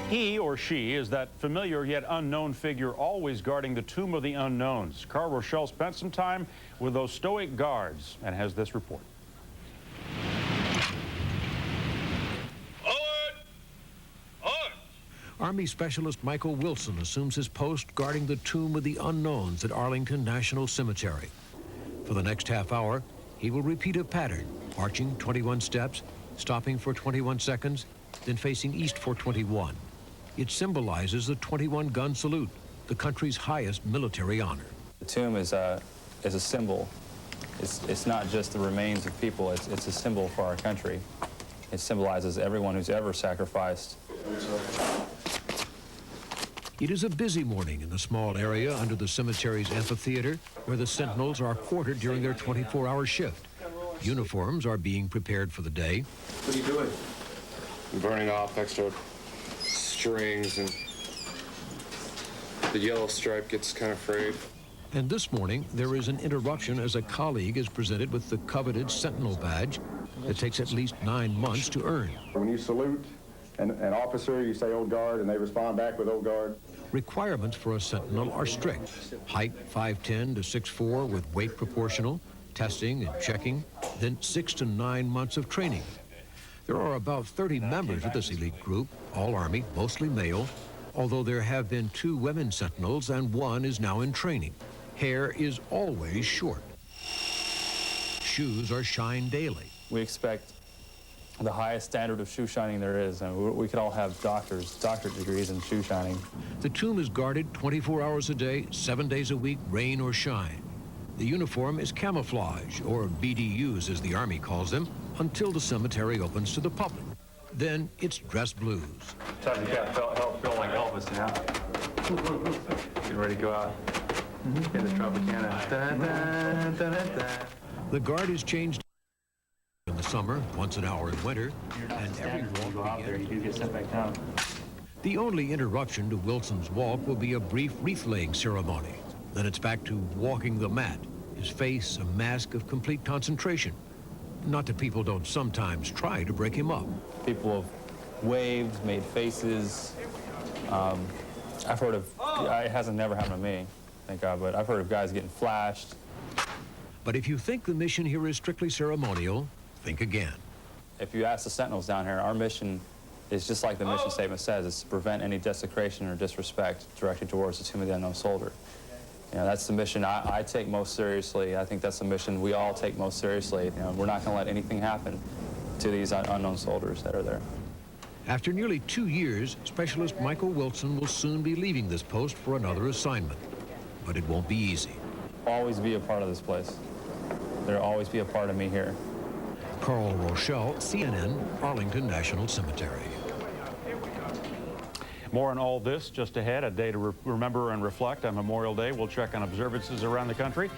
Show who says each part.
Speaker 1: He or she is that familiar yet unknown figure always guarding the tomb of the unknowns. Carl Rochelle spent some time with those stoic guards and has this report.
Speaker 2: Army Specialist Michael Wilson assumes his post guarding the tomb of the unknowns at Arlington National Cemetery. For the next half hour, he will repeat a pattern, marching 21 steps, stopping for 21 seconds, then facing east for 21. It symbolizes the 21-gun salute, the country's highest military honor.
Speaker 3: The tomb is a symbol. It's not just the remains of people, it's a symbol for our country. It symbolizes everyone who's ever sacrificed.
Speaker 2: It is a busy morning in the small area under the cemetery's amphitheater where the sentinels are quartered during their 24-hour shift. Uniforms are being prepared for the day.
Speaker 4: What are you doing?
Speaker 5: I'm burning off extra strings, and the yellow stripe gets kind of frayed.
Speaker 2: And this morning, there is an interruption as a colleague is presented with the coveted Sentinel badge that takes at least 9 months to earn.
Speaker 6: When you salute an officer, you say "Old Guard," and they respond back with "Old Guard."
Speaker 2: Requirements for a Sentinel are strict. Height 5'10" to 6'4" with weight proportional, testing and checking, then 6 to 9 months of training. There are about 30 members of this elite group, all Army, mostly male, although there have been 2 women Sentinels and 1 is now in training. Hair is always short. Shoes are shined daily.
Speaker 3: We expect the highest standard of shoe shining there is, and we could all have doctorate degrees in shoe shining.
Speaker 2: The tomb is guarded 24 hours a day, 7 days a week, rain or shine. The uniform is camouflage, or BDUs as the Army calls them, until the cemetery opens to the public. Then it's dress blues.
Speaker 3: Time to feel like Elvis now. Getting ready to go out. Get the Tropicana.
Speaker 2: The guard is changed in the summer, once an hour in winter, and every walk
Speaker 3: there, you do get sent back down.
Speaker 2: The only interruption to Wilson's walk will be a brief wreath-laying ceremony. Then it's back to walking the mat, his face a mask of complete concentration. Not that people don't sometimes try to break him up.
Speaker 3: People have waved, made faces. I've heard of, it hasn't never happened to me, thank God, but I've heard of guys getting flashed.
Speaker 2: But if you think the mission here is strictly ceremonial, think again.
Speaker 3: If you ask the Sentinels down here, our mission is just like the mission statement says, it's to prevent any desecration or disrespect directed towards the Tomb of the Unknown Soldier. You know, that's the mission I take most seriously. I think that's the mission we all take most seriously. You know, we're not going to let anything happen to these unknown soldiers that are there.
Speaker 2: After nearly 2 years, Specialist Michael Wilson will soon be leaving this post for another assignment. But it won't be easy.
Speaker 3: Always be a part of this place. There'll always be a part of me here.
Speaker 2: Carl Rochelle, CNN, Arlington National Cemetery.
Speaker 1: More on all this just ahead, a day to remember and reflect on Memorial Day. We'll check on observances around the country.